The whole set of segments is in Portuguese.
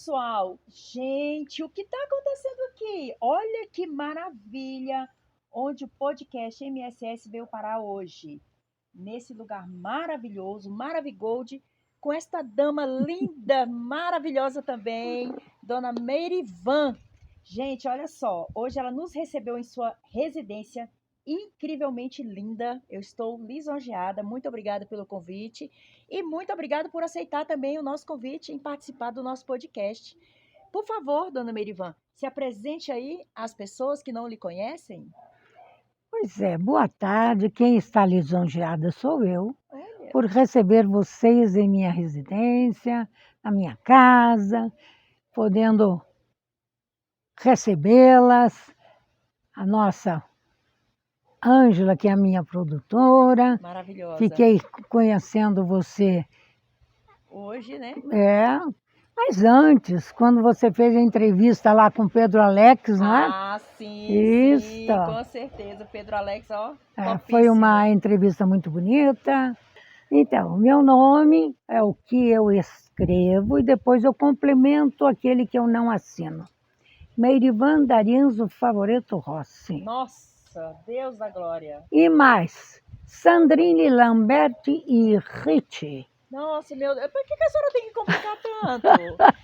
pessoal? Gente, o que está acontecendo aqui? Olha que maravilha onde o podcast MSS veio parar hoje. Nesse lugar maravilhoso, Maravigold, com esta dama linda, maravilhosa também, Dona Meirivan. Gente, olha só, hoje ela nos recebeu em sua residência incrivelmente linda. Eu estou lisonjeada. Muito obrigada pelo convite e muito obrigada por aceitar também o nosso convite em participar do nosso podcast. Por favor, Dona Meirivan, se apresente aí às pessoas que não lhe conhecem. Pois é, boa tarde. Quem está lisonjeada sou eu, Olha, por receber vocês em minha residência, na minha casa, podendo recebê-las, a nossa Ângela, que é a minha produtora. maravilhosa. Fiquei conhecendo você, Hoje, né? é, mas antes, quando você fez a entrevista lá com Pedro Alex, não é? Ah, sim, Isso. sim, com certeza. Pedro Alex, ó, Foi topíssimo. uma entrevista muito bonita. Então, meu nome é o que eu escrevo e depois eu complemento aquele que eu não assino. Meirivan D'Arienzo Favoreto Rossi. Nossa, Deus da glória. E mais, Sandrine Lamberti e Ricci. Nossa, meu Deus, por que que a senhora tem que complicar tanto?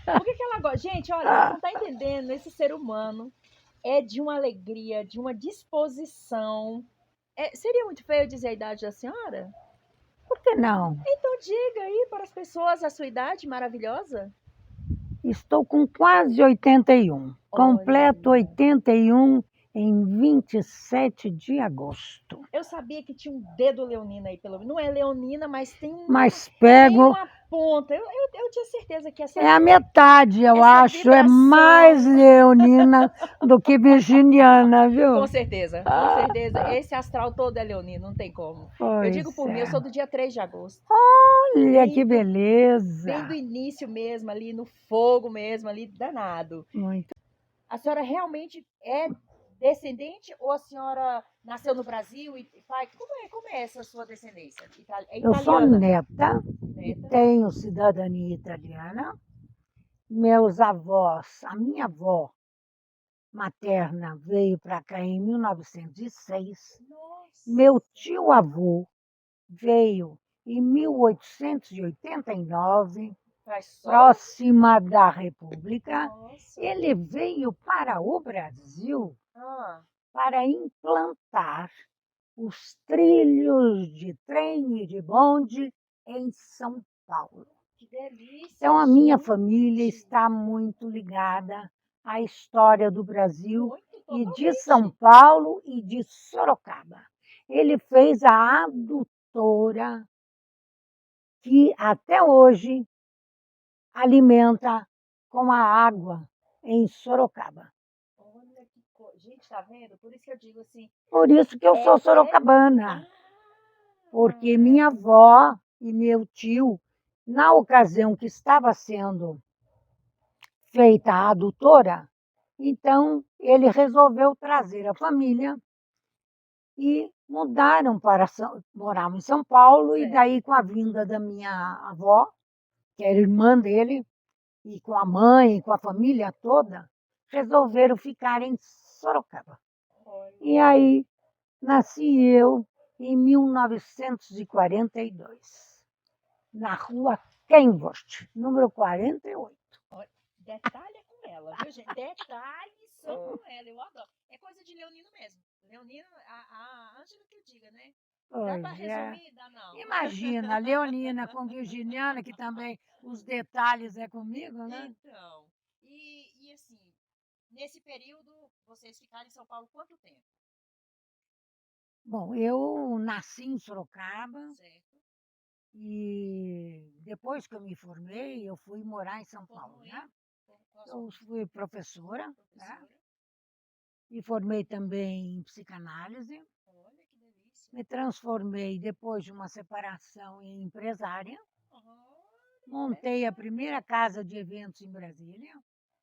Por que que ela gosta? Gente, olha, vocês não estão entendendo, esse ser humano é de uma alegria, de uma disposição. Seria muito feio dizer a idade da senhora? Por que não? Então diga aí para as pessoas a sua idade maravilhosa. Estou com quase 81. Completo Olha. 81 em 27 de agosto. Eu sabia que tinha um dedo leonino aí, pelo menos. Não é leonina, mas Mas tem pego, uma ponta. Eu tinha certeza que é a metade, eu essa acho, é mais vibração. leonina do que virginiana, Com viu? certeza, com certeza. Esse astral todo é leonino, não tem como. Eu digo Pois por mim, eu é. sou do dia 3 de agosto. Olha que Bem do, bem do beleza. início mesmo, ali no fogo mesmo, ali danado. Muito. A senhora realmente é descendente ou a senhora nasceu no Brasil e pai? Como é essa sua descendência? É Eu sou italiana? neta e Neta? tenho cidadania italiana. Meus avós, a minha avó materna veio para cá em 1906. Nossa, Meu tio-avô veio em 1889, faz só? próxima da República. Nossa. Ele veio para o Brasil Ah, para implantar os trilhos de trem e de bonde em São Paulo. que delícia, Então, a minha família gente. está muito ligada à história do Brasil Muito, e de São totalmente. Paulo e de Sorocaba. Ele fez a adutora que até hoje alimenta com a água em Sorocaba. Olha que coisa. Gente, tá vendo? Por isso que eu digo assim, Por isso que eu sou é. sorocabana, porque minha Ah, avó e meu tio, na ocasião que estava sendo feita a adutora, então ele resolveu trazer a família e mudaram moravam em São Paulo, e certo. daí com a vinda da minha avó, que era irmã dele, e com a mãe, e com a família toda, resolveram ficar em Sorocaba. E Olha. aí nasci eu em 1942, na rua Kenvost, número 48. Olha, detalhe com ela, viu, gente? Detalhes só com ela, eu adoro. É coisa de leonino mesmo. Leonino, a Ângela que eu diga, né? Dá para Pois é. resumir? Dá não. Imagina, Leonina com Virginiana, que também os detalhes é comigo, né? Então, e assim, nesse período, vocês ficaram em São Paulo quanto tempo? Bom, eu nasci em Sorocaba Certo? e depois que eu me formei, eu fui morar em São Paulo, Formou em né? qual sua Eu fui professora, né? professora? Me formei também em psicanálise, Olha que delícia. me transformei depois de uma separação em empresária, Olha, montei a primeira casa de eventos em Brasília,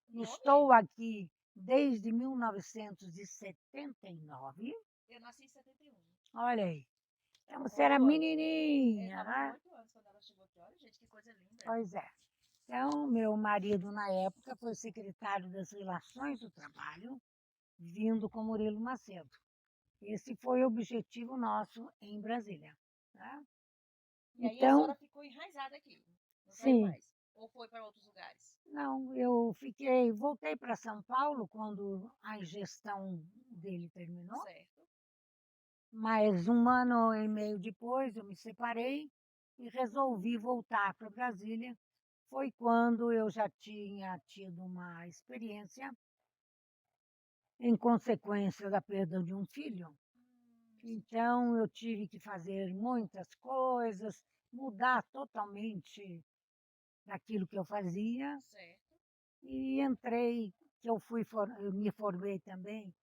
nome? estou aqui desde 1979. Eu nasci em 71. Olha aí. Então você era Quanto ano? menininha, Ela tinha né? 8 anos quando ela chegou aqui. Olha, gente, que coisa linda. Pois é. Então, meu marido, na época, foi secretário das Relações do Trabalho, vindo com Murilo Macedo. Esse foi o objetivo nosso em Brasília. Tá? E aí a senhora Então, ficou enraizada aqui, não saiu sim, mais? Ou foi para outros lugares? não, voltei para São Paulo quando a gestão dele terminou, Certo. mas 1 ano e meio depois eu me separei e resolvi voltar para Brasília. Foi quando eu já tinha tido uma experiência em consequência da perda de um filho. Senti. Então, eu tive que fazer muitas coisas, mudar totalmente daquilo que eu fazia Certo. e eu me formei também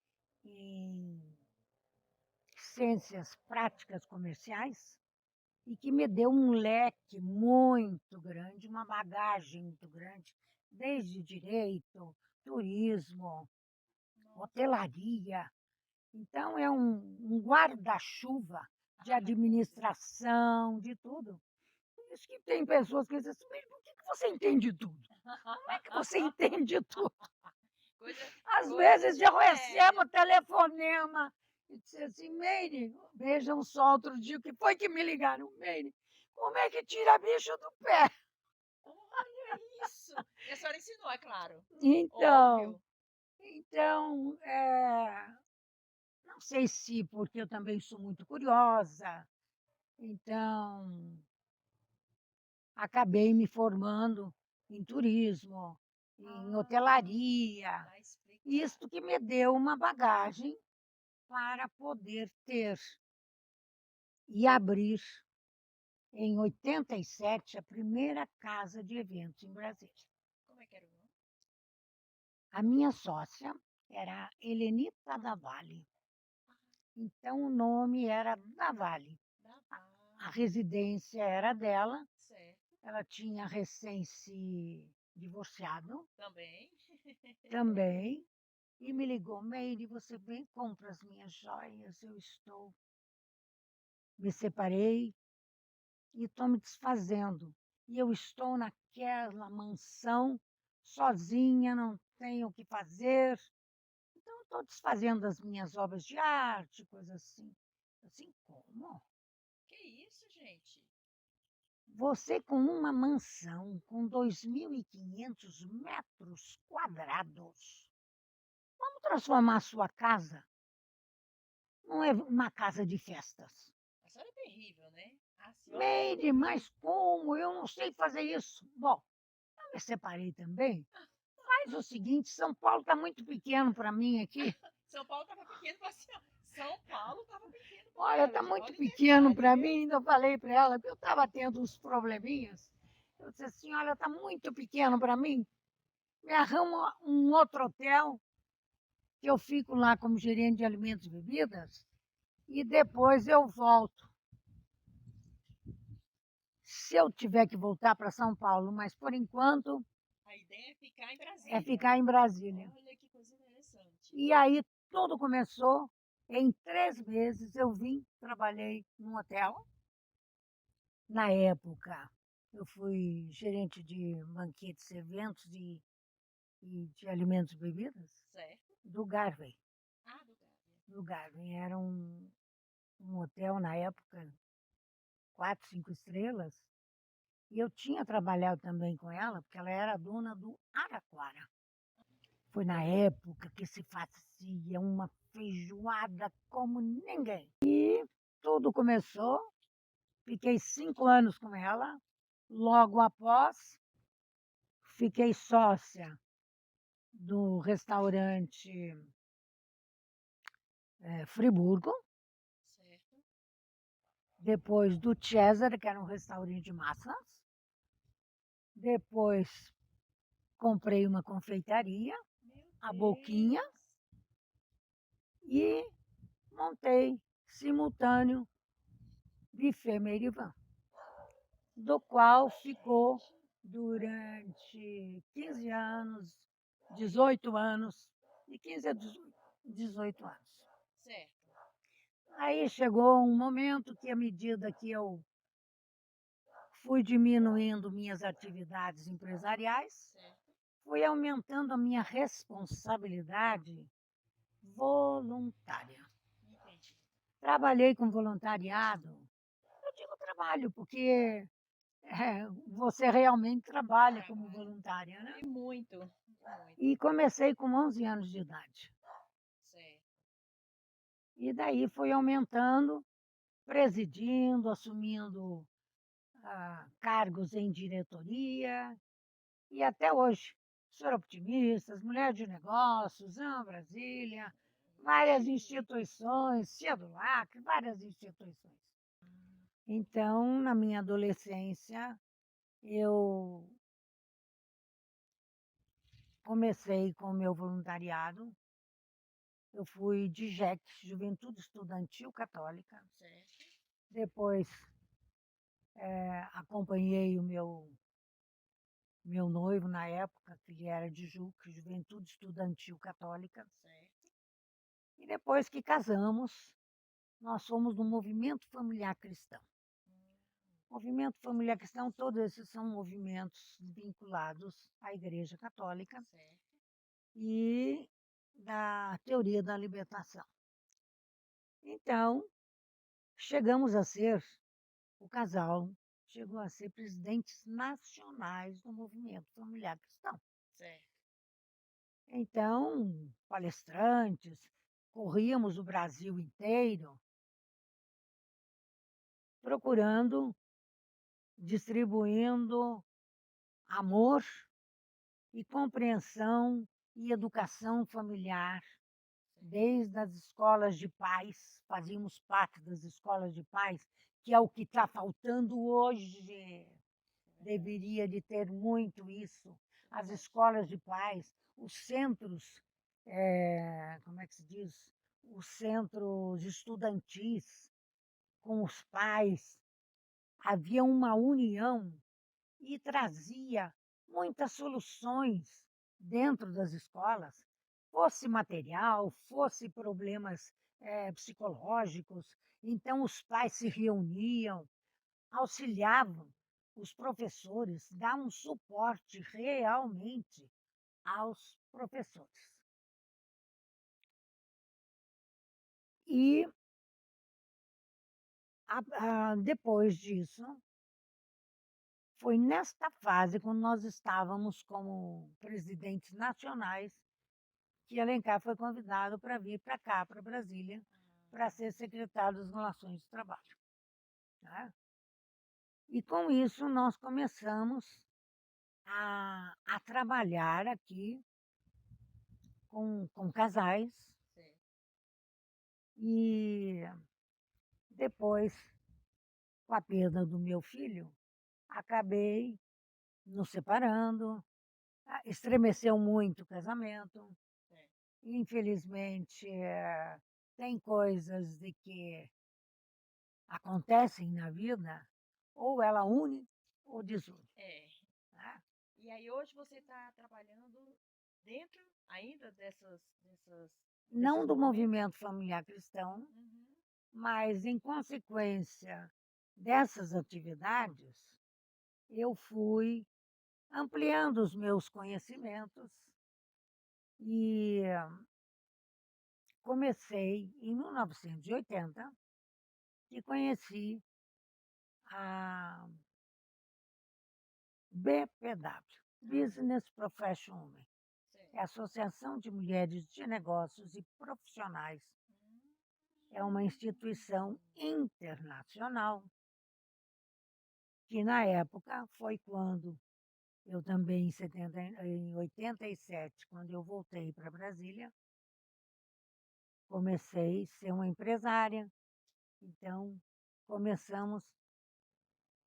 em ciências práticas comerciais e que me deu um leque muito grande, uma bagagem muito grande, desde direito, turismo, Nossa. hotelaria. Então, é um guarda-chuva de Ah, com certeza. administração, de tudo. Por isso que tem pessoas que dizem assim, mas por que você entende tudo? Como é que você entende tudo? Coisa, Às coisa vezes de eu velho. recebo telefonema e disse assim, Meire, vejam só outro dia o que foi que me ligaram, Meire, como é que tira bicho do pé? Olha isso! E a senhora ensinou, é claro. Então, Óbvio. então, não sei se porque eu também sou muito curiosa, então acabei me formando em turismo, em Ah, hotelaria, tá explicado. isto que me deu uma bagagem para poder ter e abrir, em 87, a primeira casa de eventos em Brasília. Como é que era o nome? A minha sócia era Helenita da Vale, Ah, então o nome era da Vale. da A Vale. residência era dela, Certo. ela tinha recém se divorciado Também. também, e me ligou, Meire, você vem, compra as minhas joias, me separei e estou me desfazendo. E eu estou naquela mansão, sozinha, não tenho o que fazer. Então, estou desfazendo as minhas obras de arte, coisas assim. Assim, como? Que isso, gente? Você com uma mansão com 2.500 metros quadrados, vamos transformar a sua casa. Não é uma casa de festas. A senhora é terrível, né? A senhora é Meire, terrível. mas como? Eu não sei fazer isso. Bom, eu me separei também. Faz o seguinte, São Paulo está muito pequeno para mim aqui. São Paulo estava pequeno para a senhora. São Paulo estava pequeno para Olha, ela, está gente. muito Olha o pequeno detalhe, para viu? mim. Ainda falei para ela que eu estava tendo uns probleminhas. Eu disse assim, olha, está muito pequeno para mim. Me arruma um outro hotel, que eu fico lá como gerente de alimentos e bebidas, e depois eu volto. Se eu tiver que voltar para São Paulo, mas por enquanto A ideia é ficar em é Brasília. ficar em Brasília. Olha que coisa interessante. E aí tudo começou. Em 3 meses eu vim, trabalhei num hotel. Na época, eu fui gerente de banquetes, eventos e de alimentos e bebidas Certo? do Garvey. Ah, do Gávea. Do Garvey. Era um hotel, na época, 4, 5 estrelas. E eu tinha trabalhado também com ela, porque ela era dona do Araquara. Foi na época que se fazia uma feijoada como ninguém. Tudo começou, fiquei 5 anos com ela. Logo após, fiquei sócia do restaurante Friburgo, Certo? depois do Cesare, que era um restaurante de massas. Depois comprei uma confeitaria, Meu a Boquinha, Deus. e montei simultâneo Buffet Merivan, do qual ficou Gente. durante 15 anos, 18 anos, de 15 a 18 anos. Certo. Aí chegou um momento que, à medida que eu fui diminuindo minhas atividades empresariais, Certo. fui aumentando a minha responsabilidade voluntária. Entendi. Trabalhei com voluntariado. Eu digo trabalho, porque você realmente trabalha como Trabalho. voluntária, né? E muito, muito. E comecei com 11 anos de idade. Certo. E daí fui aumentando, presidindo, assumindo cargos em diretoria, e até hoje. Sou Optimistas, Mulher de Negócios, Amo Brasília, várias instituições, CEDULAC, várias instituições. Então, na minha adolescência, eu comecei com o meu voluntariado. Eu fui de JEC, Juventude Estudantil Católica. Certo. Depois, acompanhei o meu noivo na época, que ele era de JUC, Juventude Estudantil Católica. Certo. E depois que casamos, nós somos do Movimento Familiar Cristão. Movimento Familiar Cristão, todos esses são movimentos vinculados à Igreja Católica Certo. e da teoria da libertação. Então, chegamos a ser, o casal chegou a ser presidentes nacionais do Movimento Familiar Cristão. Certo. Então, palestrantes, corríamos o Brasil inteiro procurando, distribuindo amor e compreensão e educação familiar, desde as escolas de pais, fazíamos parte das escolas de pais, que é o que está faltando hoje. Deveria de ter muito isso. As escolas de pais, os centros, como é que se diz? Os centros estudantis com os pais. Havia uma união e trazia muitas soluções dentro das escolas, fosse material, fosse problemas psicológicos. Então, os pais se reuniam, auxiliavam os professores, davam suporte realmente aos professores. E depois disso, foi nesta fase, quando nós estávamos como presidentes nacionais, que Alencar foi convidado para vir para cá, para Brasília, para ser secretário das Relações de Trabalho. Tá? E com isso nós começamos a trabalhar aqui com casais. Certo. E depois, com a perda do meu filho, acabei nos separando. Estremeceu muito o casamento. Certo. Infelizmente, tem coisas de que acontecem na vida, ou ela une ou desune. É. Tá? E aí hoje você está trabalhando dentro ainda Não desses do movimentos? movimento familiar cristão, Uhum. mas em consequência dessas atividades, eu fui ampliando os meus conhecimentos e comecei em 1980 e conheci a BPW, Business Professional Women, Certo. é a Associação de Mulheres de Negócios e Profissionais. É uma instituição internacional que, na época, foi quando eu também, em 87, quando eu voltei para Brasília, comecei a ser uma empresária. Então, começamos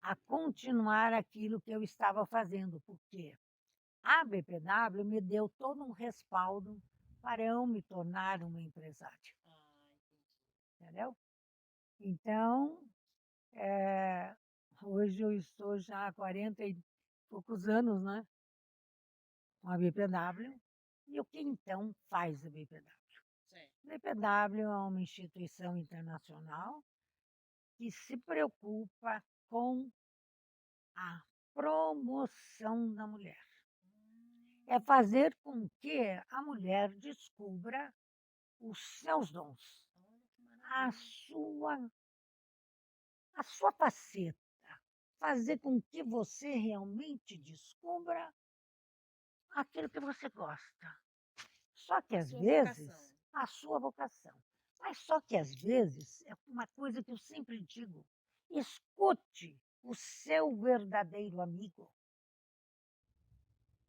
a continuar aquilo que eu estava fazendo, porque a BPW me deu todo um respaldo para eu me tornar uma empresária, Entendi. entendeu? Então, hoje eu estou já há 40 e poucos anos, né, com a BPW. E o que então faz a BPW? Certo. A BPW é uma instituição internacional que se preocupa com a promoção da mulher. É fazer com que a mulher descubra os seus dons, a sua, a sua faceta, fazer com que você realmente descubra aquilo que você gosta. Só que às vezes, a sua vocação. Mas só que às vezes, é uma coisa que eu sempre digo, escute o seu verdadeiro amigo.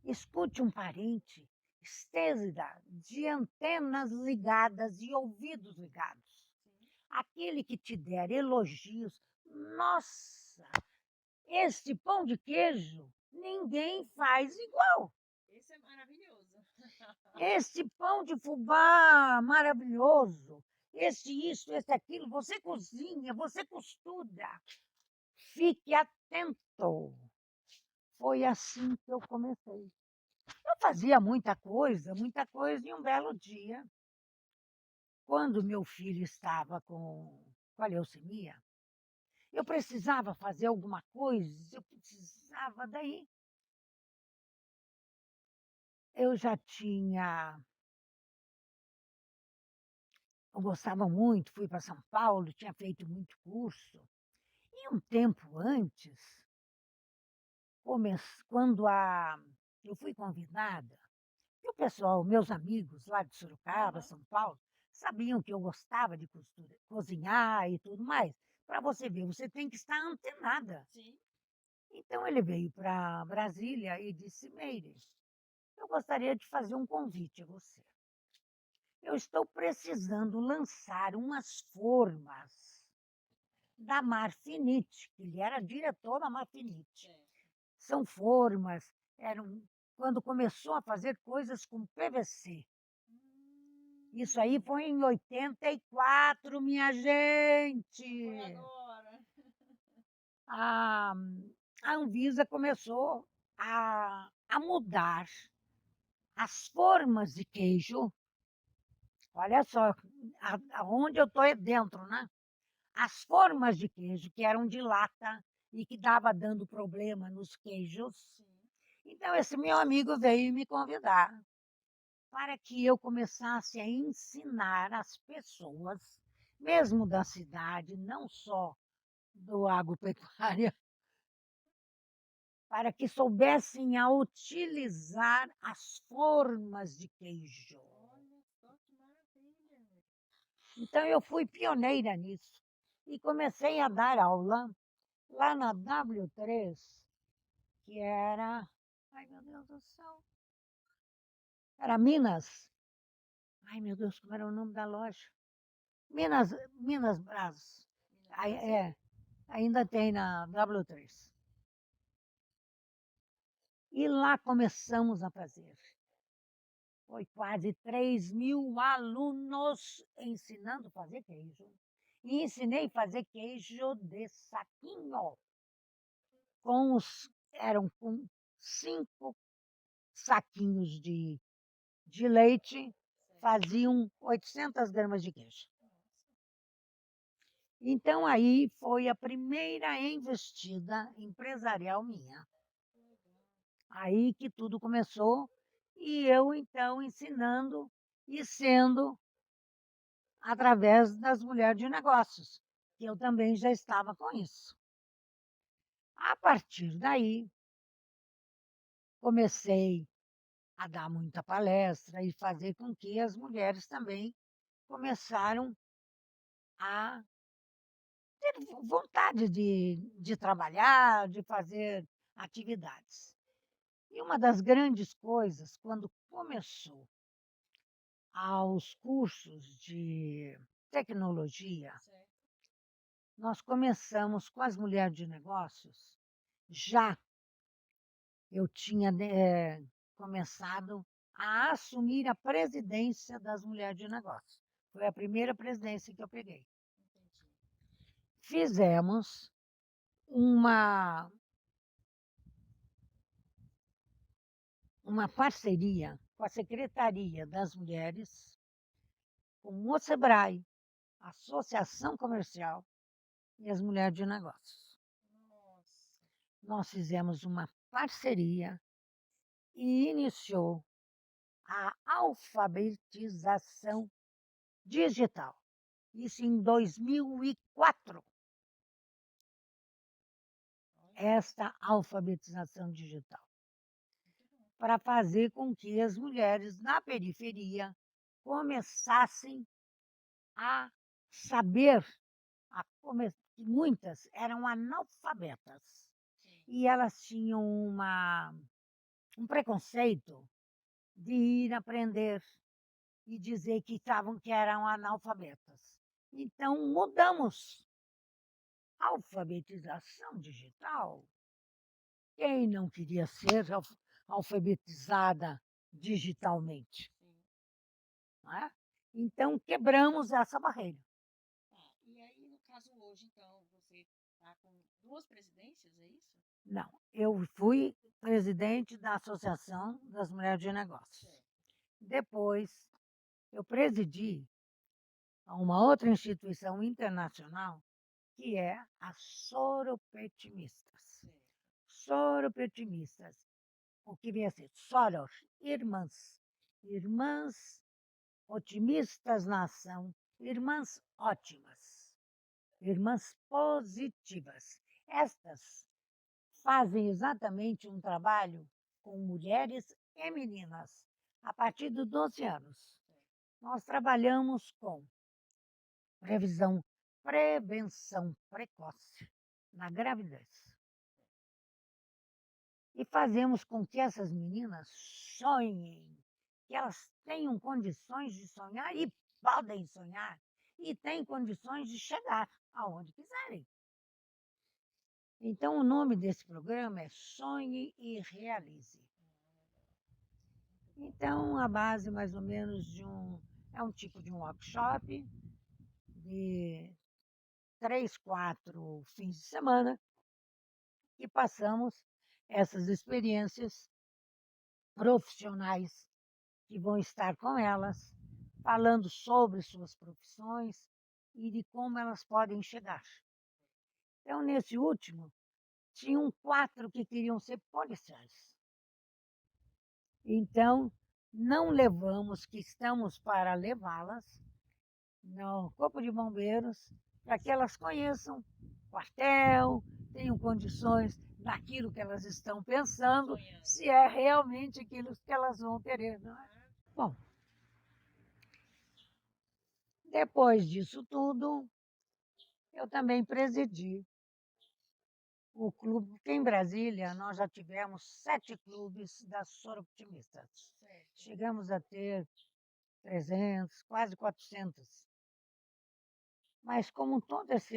Escute um parente, esteja de antenas ligadas e ouvidos ligados. Aquele que te der elogios. Nossa, este pão de queijo ninguém faz igual. Esse é maravilhoso. Este pão de fubá maravilhoso. Este isso, este aquilo. Você cozinha, você costura. Fique atento. Foi assim que eu comecei. Eu fazia muita coisa, e um belo dia, quando meu filho estava com a leucemia, eu precisava fazer alguma coisa, eu precisava daí. Eu já tinha, eu gostava muito, fui para São Paulo, tinha feito muito curso. E um tempo antes, quando eu fui convidada, e o pessoal, meus amigos lá de Sorocaba, São Paulo, sabiam que eu gostava de cozinhar e tudo mais. Para você ver, você tem que estar antenada. Sim. Então ele veio para Brasília e disse: Meire, eu gostaria de fazer um convite a você. Eu estou precisando lançar umas formas da Marfinite, que ele era diretor da Marfinite. São formas, quando começou a fazer coisas com PVC. Isso aí foi em 84, minha gente. Foi agora. A, a Anvisa começou a mudar as formas de queijo. Olha só, aonde eu estou é dentro, né? As formas de queijo que eram de lata e que dava dando problema nos queijos. Então, esse meu amigo veio me convidar para que eu começasse a ensinar as pessoas, mesmo da cidade, não só do agropecuária, para que soubessem a utilizar as formas de queijo. Olha só que maravilha. Então, eu fui pioneira nisso e comecei a dar aula lá na W3, que era... Ai, meu Deus do céu! Era Minas. Ai, meu Deus, como era o nome da loja? Minas Braz. Ainda tem na W3. E lá começamos a fazer. Foi quase 3.000 alunos ensinando a fazer queijo. E ensinei a fazer queijo de saquinho. Eram com 5 saquinhos de leite, faziam 800 gramas de queijo. Então, aí foi a primeira investida empresarial minha. Aí que tudo começou, e eu, então, ensinando e sendo através das mulheres de negócios, que eu também já estava com isso. A partir daí, comecei a dar muita palestra e fazer com que as mulheres também começaram a ter vontade de trabalhar, de fazer atividades. E uma das grandes coisas, quando começou aos cursos de tecnologia, nós começamos com as mulheres de negócios. Já eu tinha começado a assumir a presidência das mulheres de negócios. Foi a primeira presidência que eu peguei. Fizemos uma parceria com a Secretaria das Mulheres, com o SEBRAE, Associação Comercial e as Mulheres de Negócios. Nossa. nós fizemos uma parceria e iniciou a alfabetização digital. Isso em 2004. Esta alfabetização digital, para fazer com que as mulheres na periferia começassem a saber, que muitas eram analfabetas e elas tinham um preconceito de ir aprender e dizer que eram analfabetas. Então, mudamos. Alfabetização digital. Quem não queria ser alfabetizada digitalmente? Não é? Então, quebramos essa barreira. E aí, no caso hoje, então, você está com 2 presidências, é isso? Não, eu fui presidente da Associação das Mulheres de Negócios. Certo. Depois, eu presidi uma outra instituição internacional, que é a Soropetimistas. Certo. Soropetimistas, o que vem a ser Soros, irmãs. Irmãs otimistas na ação, irmãs ótimas, irmãs positivas. Estas fazem exatamente um trabalho com mulheres e meninas a partir dos 12 anos. Nós trabalhamos com prevenção precoce na gravidez. E fazemos com que essas meninas sonhem, que elas tenham condições de sonhar e podem sonhar, e têm condições de chegar aonde quiserem. Então, o nome desse programa é Sonhe e Realize. Então, a base, mais ou menos, é um tipo de um workshop de 3, 4 fins de semana, e passamos essas experiências profissionais que vão estar com elas, falando sobre suas profissões e de como elas podem chegar. Então, nesse último, tinham 4 que queriam ser policiais. Então, não levamos, que estamos para levá-las no Corpo de Bombeiros, para que elas conheçam o quartel, tenham condições daquilo que elas estão pensando, se é realmente aquilo que elas vão querer, não é? Bom, depois disso tudo, eu também presidi o clube, porque em Brasília nós já tivemos 7 clubes das Soroptimistas. Chegamos a ter 300, quase 400. Mas como toda essa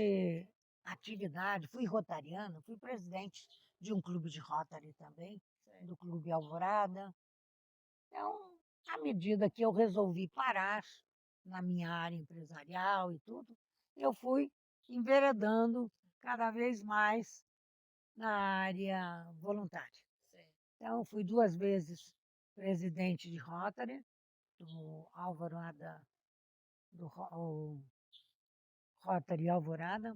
atividade, fui rotariana, fui presidente de um clube de Rotary também, do Clube Alvorada. Então, à medida que eu resolvi parar na minha área empresarial e tudo, eu fui enveredando cada vez mais na área voluntária. Então, fui 2 vezes presidente de Rotary, do Alvorada, o Rotary Alvorada,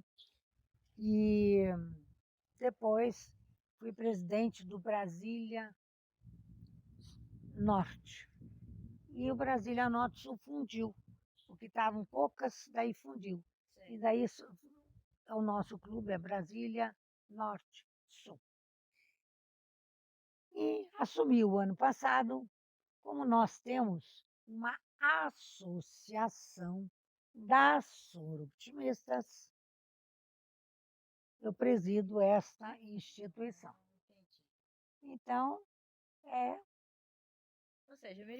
e depois fui presidente do Brasília Norte. E o Brasília Norte Sul fundiu, porque estavam poucas, daí fundiu. E daí o nosso clube é Brasília Norte Sul. E assumi o ano passado, como nós temos uma associação das Soroptimistas, eu presido esta instituição. Então, é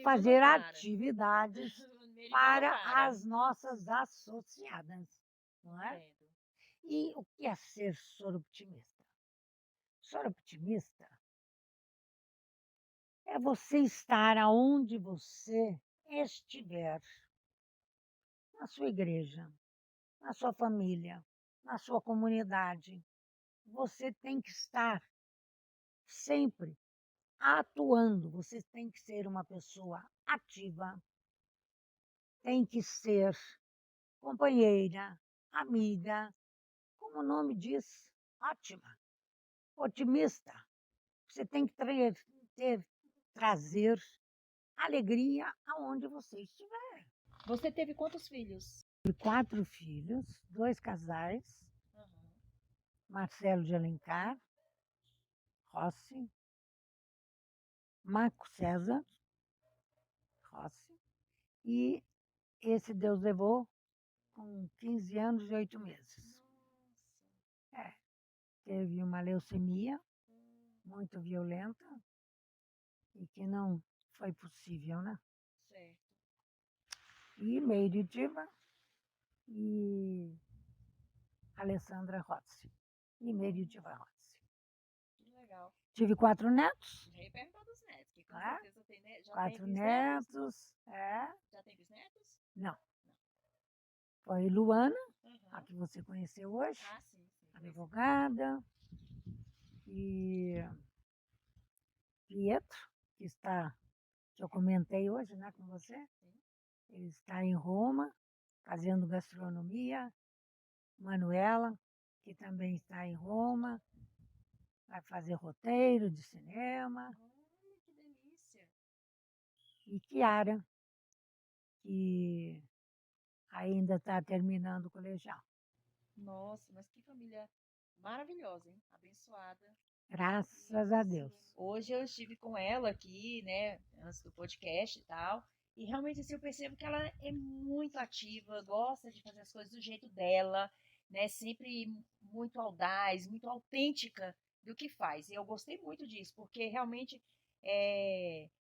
fazer atividades para as nossas associadas, não é? E o que é ser soroptimista? Soroptimista é você estar aonde você estiver, na sua igreja, na sua família, na sua comunidade. Você tem que estar sempre atuando, você tem que ser uma pessoa ativa, tem que ser companheira, amiga, como o nome diz, ótima. otimista. Você tem que trazer alegria aonde você estiver. Você teve quantos filhos? Tive 4 filhos, 2 casais, Aham. Marcelo de Alencar, Rossi, Marco César, Rossi, e esse Deus levou com 15 anos e 8 meses. É, teve uma leucemia muito violenta e que não foi possível, né? Certo. E Meire Diva e Alessandra Rossi. E Meire Diva Rossi. Que legal. Tive 4 netos, Já ia perguntar dos netos, que com né? certeza tem, já tem 4 bisnetos? netos, Já tem bisnetos? não. Foi Luana, a Aham. que você conheceu hoje, Ah, sim, sim. advogada, e Pietro, que eu comentei hoje, né, com você. Sim. Ele está em Roma, fazendo gastronomia. Manuela, que também está em Roma, vai fazer roteiro de cinema. Olha, que delícia. E Kiara, que ainda está terminando o colegial. Nossa, mas que família maravilhosa, hein? Abençoada. Graças a Deus. Hoje eu estive com ela aqui, né, antes do podcast e tal, e realmente assim, eu percebo que ela é muito ativa, gosta de fazer as coisas do jeito dela, né, sempre muito audaz, muito autêntica do que faz. E eu gostei muito disso, porque realmente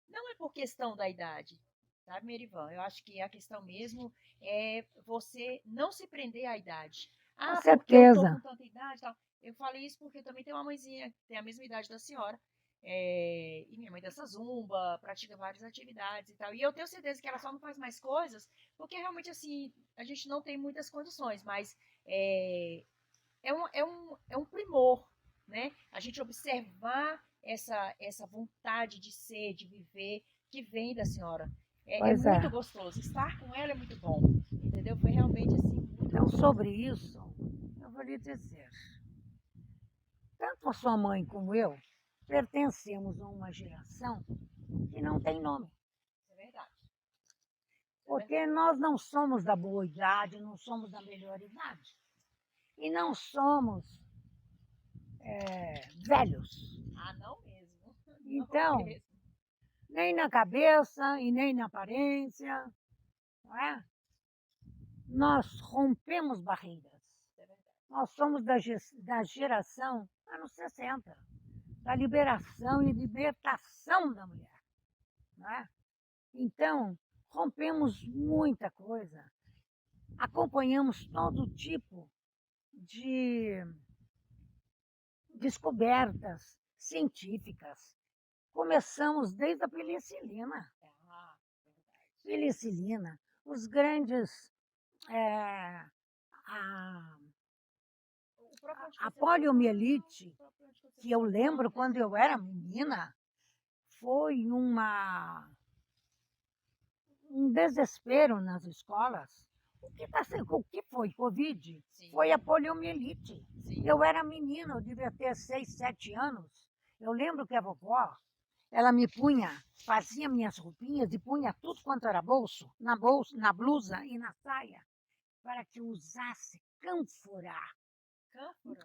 não é por questão da idade, sabe, Merivan? Eu acho que a questão mesmo é você não se prender à idade. Com Ah, porque eu tô com certeza. tanta idade e tal. Eu falei isso porque também tem uma mãezinha que tem a mesma idade da senhora. E minha mãe dança zumba, pratica várias atividades e tal. E eu tenho certeza que ela só não faz mais coisas porque realmente assim a gente não tem muitas condições, mas é, é um primor, né? A gente observar essa vontade de ser, de viver, que vem da senhora. É Pois é. muito gostoso. Estar com ela é muito bom, entendeu? Foi realmente assim muito Então, gostoso. sobre isso, eu vou lhe dizer: tanto a sua mãe como eu pertencemos a uma geração que não tem nome. Isso é verdade. Isso é Porque verdade. nós não somos da boa idade, não somos da melhor idade. E não somos velhos. Ah, não mesmo. Não Então, mesmo. nem na cabeça e nem na aparência, não é? Nós rompemos barreiras. Isso é verdade. Nós somos da geração anos 60, da liberação e libertação da mulher, não é? Então, rompemos muita coisa, acompanhamos todo tipo de descobertas científicas. Começamos desde a penicilina. Ah, verdade. Penicilina, os grandes, eh, a, O próprio a anticoncepcional, poliomielite, o próprio que eu anticoncepcional, lembro né? quando eu era menina, foi um desespero nas escolas. O que foi Covid? Sim, Foi a poliomielite. sim. Eu era menina, eu devia ter 6, 7 anos. Eu lembro que a vovó, ela me punha, fazia minhas roupinhas e punha tudo quanto era bolsa, na blusa e na saia, para que eu usasse Cânfora?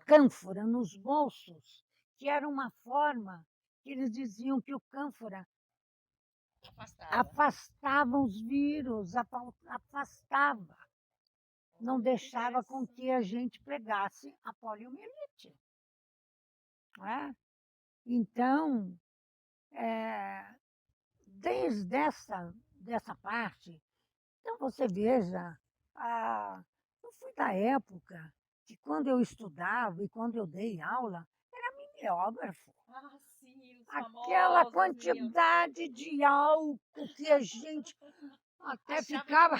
cânfora nos bolsos, que era uma forma que eles diziam que o cânfora Afastava. afastava os vírus, afastava, não Olha que deixava com que a interessante. gente pegasse a poliomielite. Não é? Então, desde dessa parte, então você veja, eu fui da época que quando eu estudava e quando eu dei aula, era mimeógrafo. Ah, sim, os Aquela famosos quantidade de álcool que a gente até achava, ficava.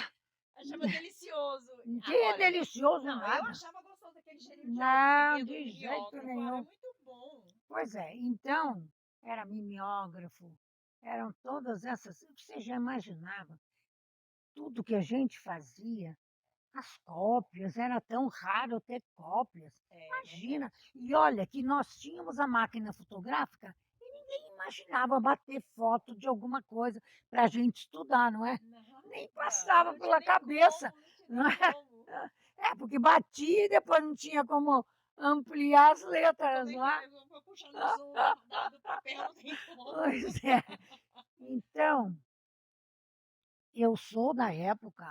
achava delicioso. Que Ah, olha, delicioso não, eu nada. achava gostoso daquele cheirinho de álcool que Não, vinha do de jeito mimeógrafo. Ah, é nenhum. muito bom. Pois é, então, era mimeógrafo, eram todas essas. Você já imaginava tudo que a gente fazia? as cópias, era tão raro ter cópias. É Imagina. verdade. E olha que nós tínhamos a máquina fotográfica e ninguém imaginava bater foto de alguma coisa para a gente estudar, não é? Nem passava Não tinha pela nem cabeça. como, não tinha Não nem é? como. É, porque batia e depois não tinha como ampliar as letras, Como é não que é? é? Eu vou puxar no zoom do papel, não tem como. Pois é. Então, eu sou da época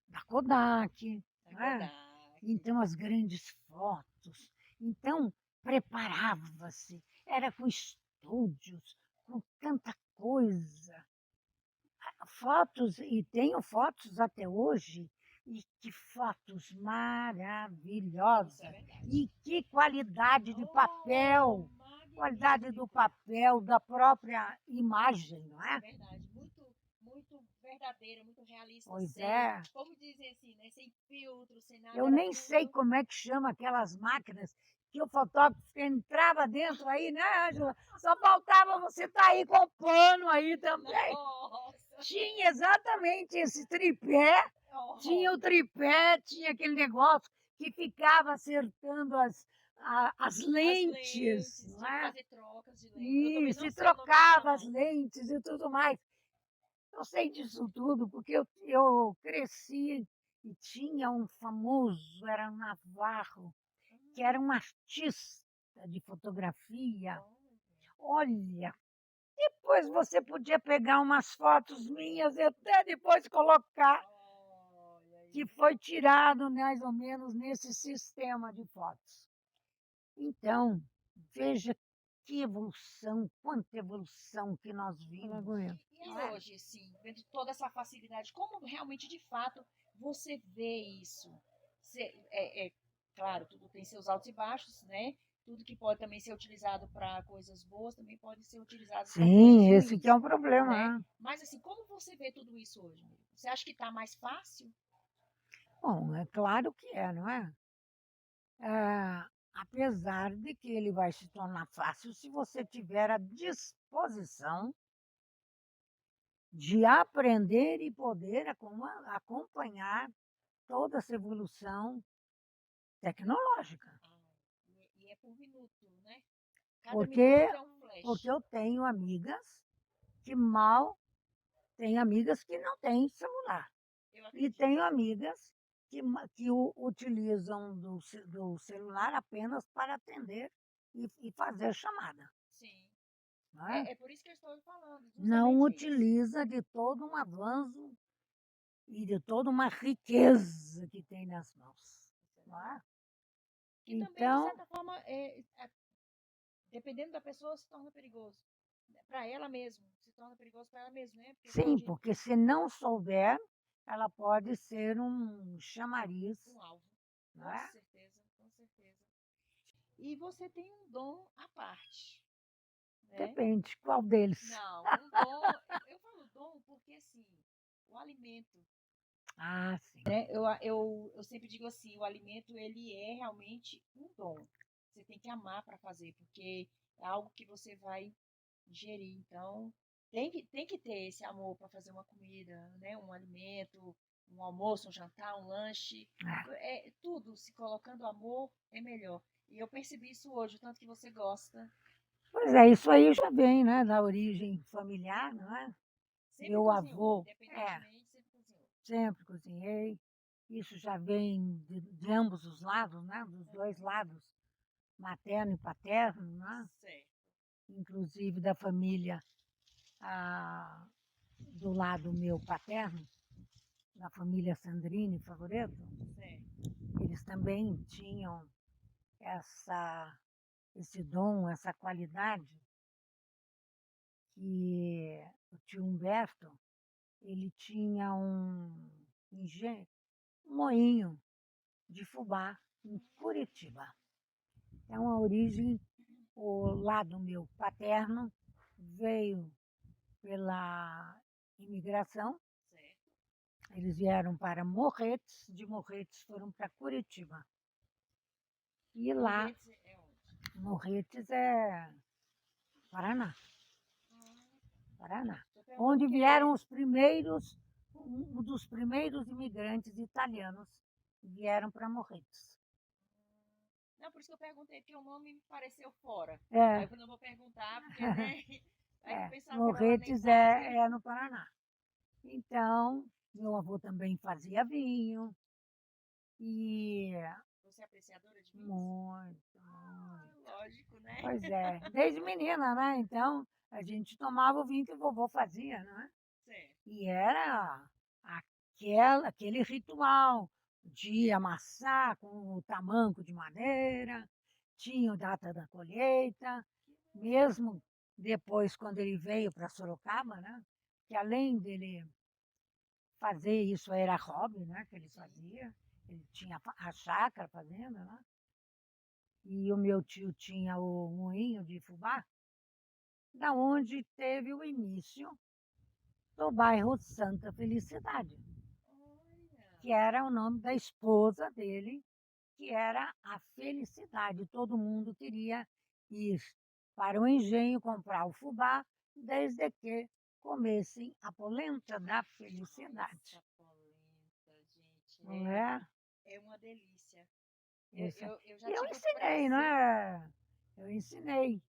da Kodak, A não é? Kodak. Então, as grandes fotos. Então, preparava-se, era com estúdios, com tanta coisa. Fotos, e tenho fotos até hoje, e que fotos Isso é maravilhosas. verdade. E que qualidade de Oh, papel, qualidade do magnífico. papel, da própria imagem, não É é? verdade. Muito verdadeira, muito realista, Pois sem, é. como dizem assim, né? Sem filtro, sem nada, Eu era nem sei tudo. como é que chama aquelas máquinas que o fotógrafo entrava dentro aí, né, Ângela? Só faltava você estar aí com o pano aí também. Nossa! Tinha exatamente esse tripé, tinha Oh, o tripé, tinha aquele negócio que ficava acertando as as lentes, lentes, não tinha que é? fazer trocas de lente. Eu E também não se sei o nome disso, trocava as não. lentes e tudo mais. Eu sei disso tudo, porque eu cresci e tinha um famoso, era Navarro, que era um artista de fotografia. Olha, Olha, depois você podia pegar umas fotos minhas e até depois colocar, olha que aí. foi tirado mais ou menos nesse sistema de fotos. Então, veja que evolução, quanta evolução que nós vimos. Alagoinha, E não é? hoje, assim, vendo toda essa facilidade, como realmente, de fato, você vê isso? Claro, tudo tem seus altos e baixos, né? Tudo que pode também ser utilizado para coisas boas também pode ser utilizado para coisas Sim, esse que é ruins, um problema, né? né? Mas, assim, como você vê tudo isso hoje, Miriam? Você acha que está mais fácil? Bom, é claro que é, não é? Apesar de que ele vai se tornar fácil se você tiver a disposição de aprender e poder acompanhar toda essa evolução tecnológica. E é por minuto, né? Cada Porque, minuto é um porque flash. eu tenho amigas que mal têm amigas que não têm celular. Eu E acredito. tenho amigas que utilizam do celular apenas para atender e fazer chamada. Sim. Não é? É por isso que eu estou falando, Não justamente isso. utiliza de todo um avanço e de toda uma riqueza que tem nas mãos. Não é? Que também, de Então, certa forma, dependendo da pessoa, se torna perigoso. Para ela mesma, se torna perigoso para ela mesma, né? Porque sim, pode porque se não souber, ela pode ser um chamariz, um alvo. não Com é? certeza, com certeza. E você tem um dom à parte, né? Depende qual deles. Não, um dom. Eu falo dom porque, assim, o alimento, Ah, sim. né? Eu sempre digo assim, o alimento, ele é realmente um dom. Você tem que amar para fazer, porque é algo que você vai ingerir. Então, tem que ter esse amor para fazer uma comida, né? Um alimento, um almoço, um jantar, um lanche. É. Tudo, se colocando amor, é melhor. E eu percebi isso hoje, o tanto que você gosta. Pois é, isso aí já vem, né, da origem familiar, não é? Sempre Meu cozinhou, avô, independentemente, sempre cozinhou. sempre cozinhei. Isso já vem de ambos os lados, né? Dos dois lados, materno e paterno, né? Certo, Inclusive da família do lado meu paterno, da família Sandrini Favoreto, certo. eles também tinham essa, esse dom, essa qualidade que o tio Humberto, ele tinha um moinho de fubá em Curitiba. Então, a origem, o lado meu paterno veio pela imigração. Certo. Eles vieram para Morretes, de Morretes foram para Curitiba. E lá, Morretes é onde? Morretes é Paraná, Ah, Paraná. tô perguntando Onde porque vieram os primeiros, um dos primeiros imigrantes italianos que vieram para Morretes. Não, por isso que eu perguntei, porque o nome me pareceu fora. Aí É, eu falei, não vou perguntar, porque, né? Aí eu é, pensava que era lá na Morretes Itália. é no Paraná. Então, meu avô também fazia vinho e Você é apreciadora de vinhos? muito, Ah, muito. lógico, né? Pois é, desde menina, né? Então, a gente tomava o vinho que o vovô fazia, né? Certo. E era aquele ritual de amassar com o tamanco de madeira, tinha a data da colheita, mesmo depois, quando ele veio para Sorocaba, né? Que além dele fazer isso, era hobby, né? Que ele Sim. fazia, ele tinha a chácara fazenda, né? E o meu tio tinha o moinho de fubá, da onde teve o início do bairro Santa Felicidade, Olha. que era o nome da esposa dele, que era a Felicidade. Todo mundo queria ir para o engenho comprar o fubá, desde que comessem a polenta da felicidade. Essa polenta, gente, Não é? é uma delícia. Isso. Eu E já eu tive o ensinei, prazer. né? Eu ensinei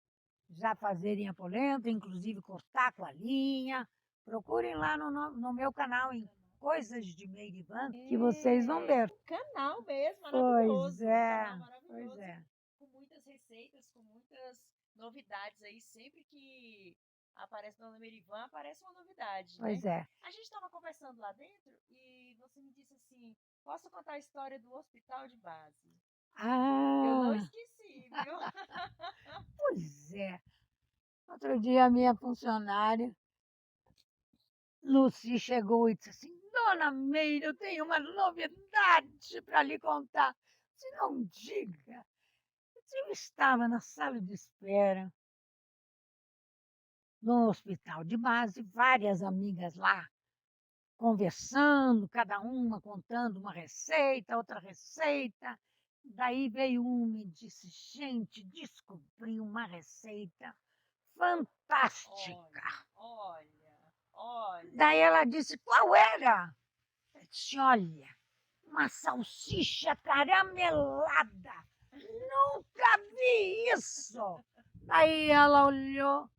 já a fazerem a polenta, inclusive cortar com a linha. Procurem lá no meu canal, em Coisas de Meirivan, que vocês vão É, ver. um canal mesmo, Pois maravilhoso. Um canal é, pois maravilhoso, é, com muitas receitas, com muitas novidades aí. Sempre que aparece Dona Merivan, aparece uma novidade, né? pois é. A gente estava conversando lá dentro e você me disse assim: posso contar a história do hospital de base? Eu não Ah, esqueci, viu? pois é. Outro dia a minha funcionária, Lucy, chegou e disse assim, Dona Meire, eu tenho uma novidade para lhe contar. Se não diga. Eu estava na sala de espera, no hospital de base, várias amigas lá, conversando, cada uma contando uma receita, outra receita. Daí veio uma e disse, gente, descobri uma receita fantástica. Olha. Daí ela disse, qual era? Eu disse, olha, uma salsicha caramelada. Nunca vi isso. Daí ela olhou,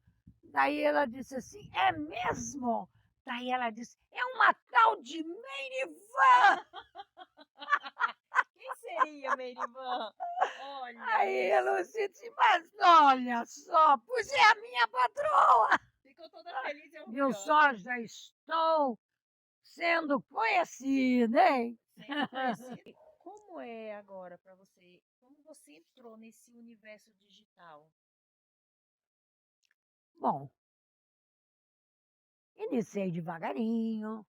daí ela disse assim, é mesmo? Daí ela disse, é uma tal de Meirivan. Quem seria, Merivan? Olha Aí a isso. Lucy disse, mas olha só, pois é a minha patroa. Ficou toda feliz e Eu só orgulhosa. já estou sendo conhecida, hein? Sendo conhecida. Como é agora para você? Como você entrou nesse universo digital? Bom, iniciei devagarinho.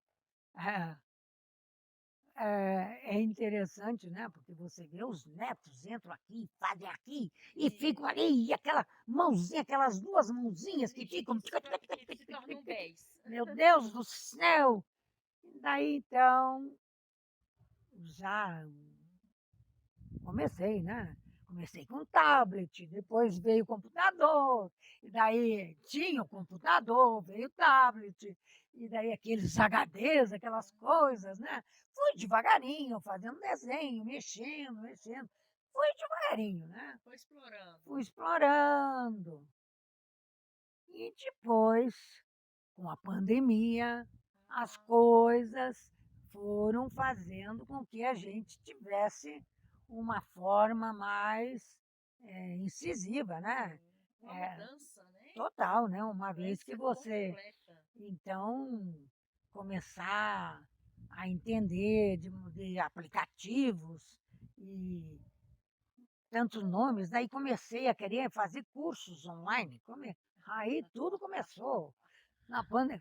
É, é interessante, né? Porque você vê os netos entram aqui, fazem aqui e ficam Isso. ali, e aquela mãozinha, aquelas duas mãozinhas que E ficam. que se torna um 10. Meu Deus do céu! Daí então já comecei, né? Comecei com tablet, depois veio o computador, e daí tinha o computador, veio o tablet, e daí aqueles HDs, aquelas coisas, né? Fui devagarinho, fazendo desenho, mexendo. Fui devagarinho, né? Foi explorando. Fui explorando. E depois, com a pandemia, as Ah, coisas foram fazendo com que a gente tivesse uma forma mais incisiva, né? sim. Uma É, mudança, né? total, né? Uma vez que Mudança você, completa. então, começar a entender de aplicativos e tantos nomes, daí comecei a querer fazer cursos online. Aí tudo começou.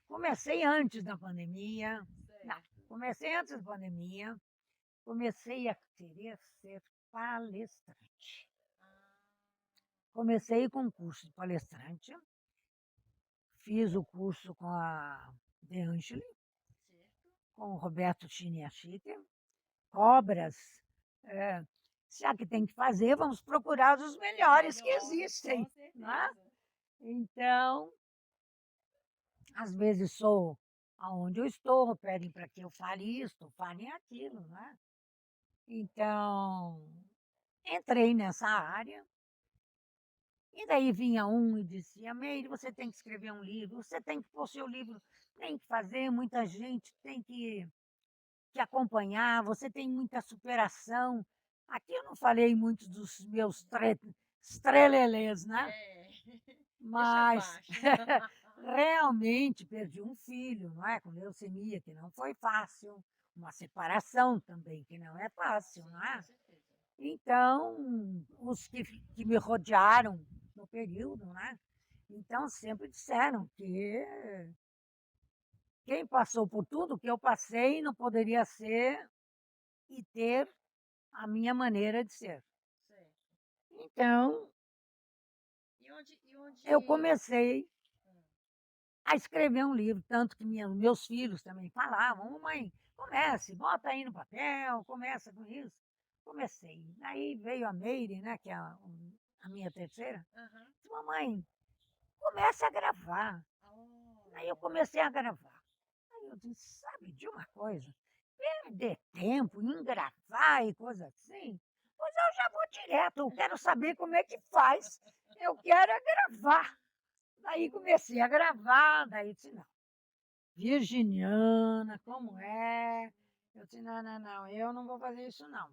Comecei antes da pandemia. Não, Certo. comecei antes da pandemia. Comecei a querer ser palestrante. Ah, Comecei com o curso de palestrante. Fiz o curso com a De Angeli, certo. com o Roberto Chiniachite. Cobras. É, já que tem que fazer, vamos procurar os Os melhores que melhores, com existem. Né? certeza. Então, às vezes sou aonde eu estou, pedem para que eu fale isso, fale aquilo, né? Então, entrei nessa área, e daí vinha um e dizia, Meire, você tem que escrever um livro, você tem que pôr seu livro, tem que fazer, muita gente tem que acompanhar, você tem muita superação. Aqui eu não falei muito dos meus estrelelês, né? É, deixa Mas abaixo. realmente perdi um filho, não é? Com leucemia, que não foi fácil, uma separação também, que não é fácil, não Sim, com é? certeza. Então, os que me rodearam no período, né? Então, sempre disseram que quem passou por tudo que eu passei não poderia ser e ter a minha maneira de ser. Certo. Então, E eu onde... comecei Hum, a escrever um livro, tanto que meus filhos também falavam, mãe, comece, bota aí no papel, começa com isso. Comecei. Aí veio a Meire, né, que é a minha terceira, aham. disse, mamãe, começa a gravar. Aí eu Olha. comecei a gravar. Aí eu disse, sabe de uma coisa? Perder tempo em gravar e coisa assim, pois eu já vou direto, eu quero saber como é que faz. Eu quero é gravar. Daí comecei a gravar, daí disse, não, virginiana, como é? Eu disse, não, não, não, eu não vou fazer isso, não.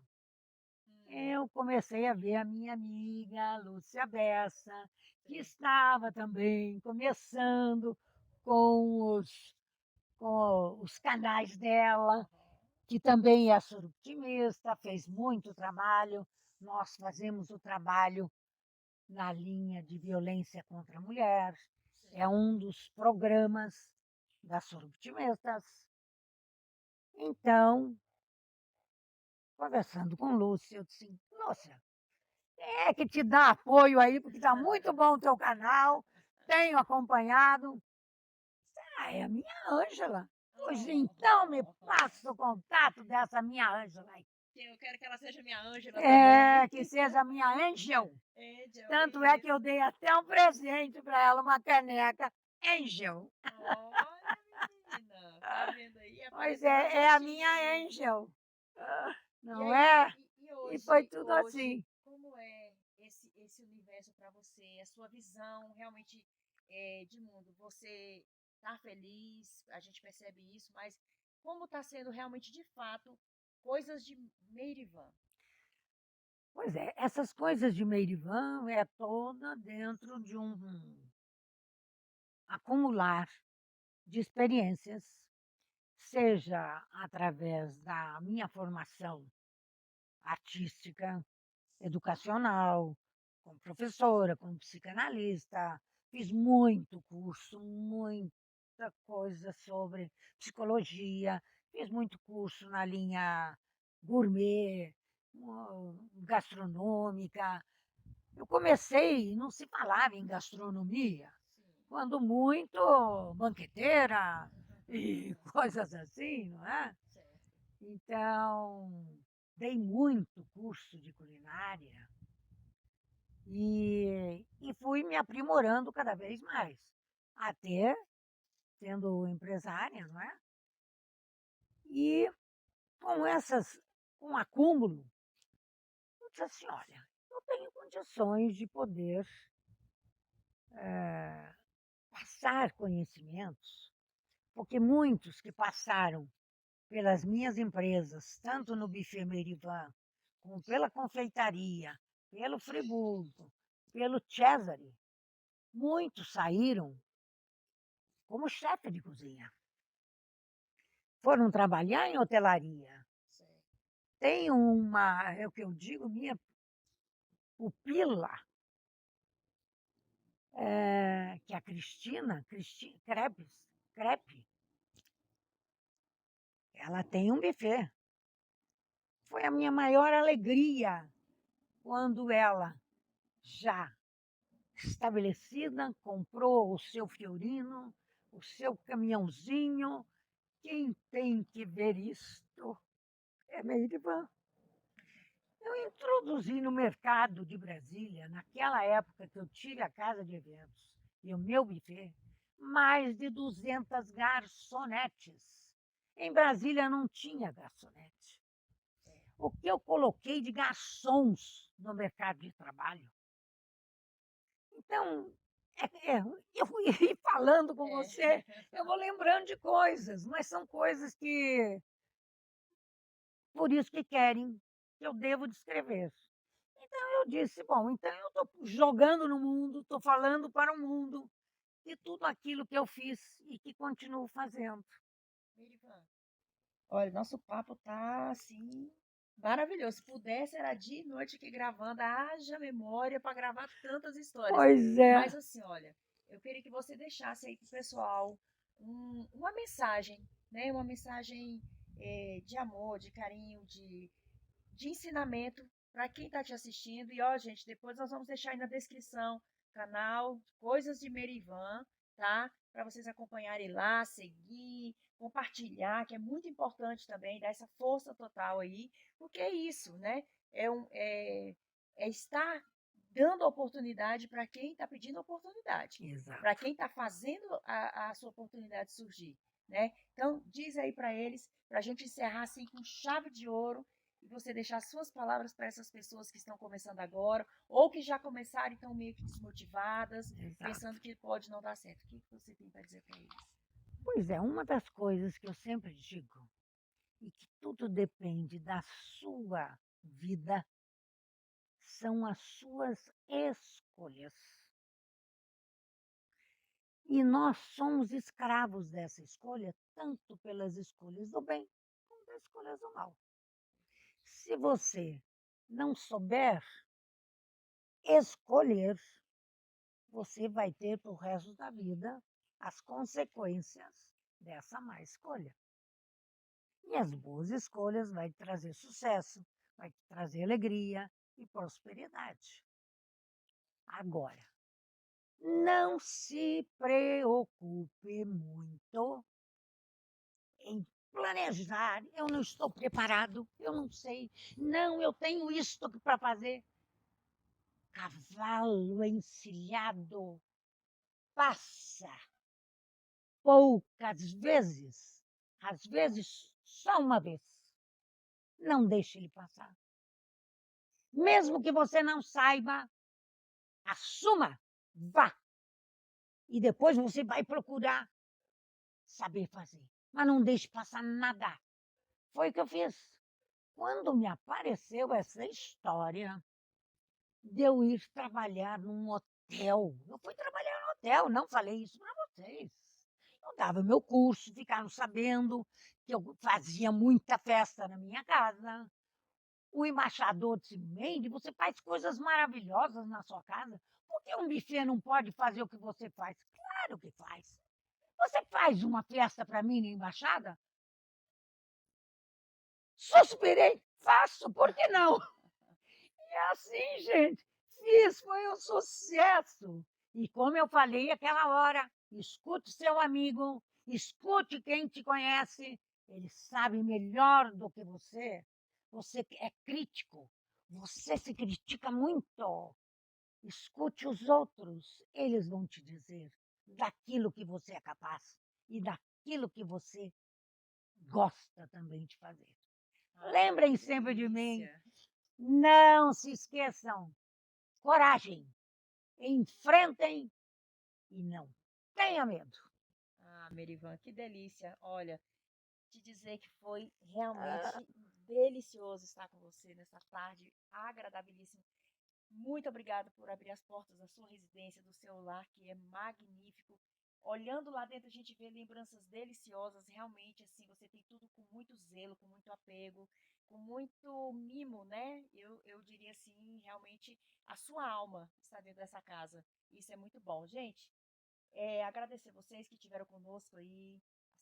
Hum, Eu comecei a ver a minha amiga Lúcia Bessa, que certo. estava também começando com os canais dela, Aham. que também é surubtimista, fez muito trabalho. Nós fazemos o trabalho na linha de violência contra a mulher, é Certo. um dos programas das surubtimistas. Então, conversando com Lúcia, eu disse, Lúcia, é que te dá apoio aí, porque está muito bom o teu canal, tenho acompanhado. Ah, é a minha Ângela. Pois então me passa o contato dessa minha Ângela aí. Eu quero que ela seja minha Ângela É, também. que seja a minha Angel. Angel, Tanto é que eu isso. dei até um presente para ela, uma caneca Angel. Olha, menina, tá vendo aí? Pois Apareceu a é a minha bichinha. Angel. E Não aí, é? e E foi hoje, tudo assim. como é esse universo para você? A sua visão realmente de mundo? Você tá feliz? A gente percebe isso, mas como está sendo realmente de fato coisas de Meirivan? Pois é, essas coisas de Meirivan é toda dentro de um acumular de experiências, seja através da minha formação artística, educacional, como professora, como psicanalista, fiz muito curso, muita coisa sobre psicologia, fiz muito curso na linha gourmet, gastronômica. Eu comecei, não se falava em gastronomia, Sim. quando muito banqueteira e coisas assim, não é? Certo. Então, dei muito curso de culinária e fui me aprimorando cada vez mais, até sendo empresária, não é? E com acúmulo, eu disse assim, olha, eu tenho condições de poder passar conhecimentos, porque muitos que passaram pelas minhas empresas, tanto no Buffet Merivan, como pela confeitaria, pelo Friburgo, pelo Cesare, muitos saíram como chefe de cozinha. Foram trabalhar em hotelaria. Certo. Tem uma, é o que eu digo, minha pupila, que é a Cristina, Crepe, ela tem um buffet. Foi a minha maior alegria quando ela, já estabelecida, comprou o seu Fiorino, o seu caminhãozinho. Quem tem que ver isto é Meirivan. Eu introduzi no mercado de Brasília, naquela época que eu tive a casa de eventos e o meu buffet, mais de 200 garçonetes. Em Brasília não tinha garçonete. O que eu coloquei de garçons no mercado de trabalho. Então, eu fui falando com você, eu vou lembrando de coisas, mas são coisas que, por isso que querem que eu devo descrever. Então eu disse, bom, então eu estou jogando no mundo, estou falando para o mundo de tudo aquilo que eu fiz e que continuo fazendo. Merivan, olha, nosso papo tá assim maravilhoso. Se pudesse, era dia e noite aqui gravando, haja memória para gravar tantas histórias. Pois é. Mas assim, olha, eu queria que você deixasse aí pro pessoal uma mensagem, né? Uma mensagem de amor, de carinho, de ensinamento para quem está te assistindo. E ó, gente, depois nós vamos deixar aí na descrição canal Coisas de Merivan, tá? Para vocês acompanharem lá, seguir, compartilhar, que é muito importante também, dar essa força total aí, porque é isso, né? É estar dando oportunidade para quem está pedindo oportunidade, Exato. para quem está fazendo a sua oportunidade surgir, né? Então, diz aí para eles, para a gente encerrar assim com chave de ouro, e você deixar suas palavras para essas pessoas que estão começando agora, ou que já começaram e estão meio que desmotivadas, Exato. pensando que pode não dar certo. O que você tem para dizer para eles? Pois é, uma das coisas que eu sempre digo, e que tudo depende da sua vida, são as suas escolhas. E nós somos escravos dessa escolha, tanto pelas escolhas do bem como das escolhas do mal. Se você não souber escolher, você vai ter para o resto da vida as consequências dessa má escolha. E as boas escolhas vai trazer sucesso, vai trazer alegria e prosperidade. Agora, não se preocupe muito em planejar. Eu não estou preparado, eu não sei. Não, eu tenho isto para fazer. Cavalo encilhado passa poucas vezes, às vezes só uma vez. Não deixe ele passar. Mesmo que você não saiba, assuma, vá. E depois você vai procurar saber fazer. Mas não deixe passar nada. Foi o que eu fiz. Quando me apareceu essa história de eu ir trabalhar num hotel, eu fui trabalhar no hotel, não falei isso para vocês. Eu dava meu curso, ficaram sabendo que eu fazia muita festa na minha casa. O embaixador disse, Meire, você faz coisas maravilhosas na sua casa. Por que um buffet não pode fazer o que você faz? Claro que faz. Você faz uma festa para mim na embaixada? Suspirei, faço, por que não? E é assim, gente, fiz, foi um sucesso. E como eu falei aquela hora, escute seu amigo, escute quem te conhece, ele sabe melhor do que você. Você é crítico, você se critica muito. Escute os outros, eles vão te dizer daquilo que você é capaz e daquilo que você gosta também de fazer. Lembrem sempre de mim, não se esqueçam, coragem, enfrentem e não tenha medo. Ah, Merivan, que delícia. Olha, te dizer que foi realmente delicioso estar com você nessa tarde agradabilíssima. Muito obrigada por abrir as portas da sua residência, do seu lar, que é magnífico. Olhando lá dentro, a gente vê lembranças deliciosas. Realmente, assim, você tem tudo com muito zelo, com muito apego, com muito mimo, né? Eu diria assim, realmente, a sua alma está dentro dessa casa. Isso é muito bom. Gente, agradecer vocês que estiveram conosco aí,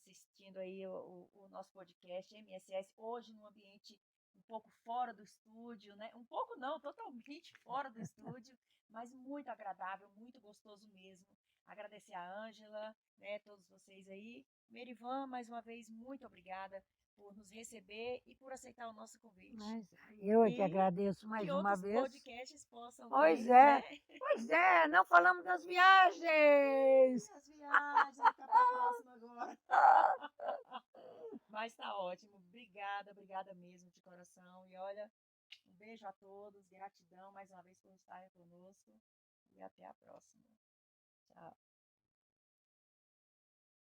assistindo aí o nosso podcast MSS, hoje num ambiente um pouco fora do estúdio, né? Um pouco não, totalmente fora do estúdio, mas muito agradável, muito gostoso mesmo. Agradecer a Ângela, né, todos vocês aí. Merivan, mais uma vez, muito obrigada. por nos receber e por aceitar o nosso convite. Mas eu é que E agradeço mais que uma outros vez. podcasts possam Pois vir, é, né? pois é, não falamos das viagens. As viagens, vou ficar para a próxima agora. Mas tá ótimo. Obrigada, obrigada mesmo de coração. E olha, um beijo a todos, gratidão mais uma vez por estarem conosco e até a próxima. Tchau.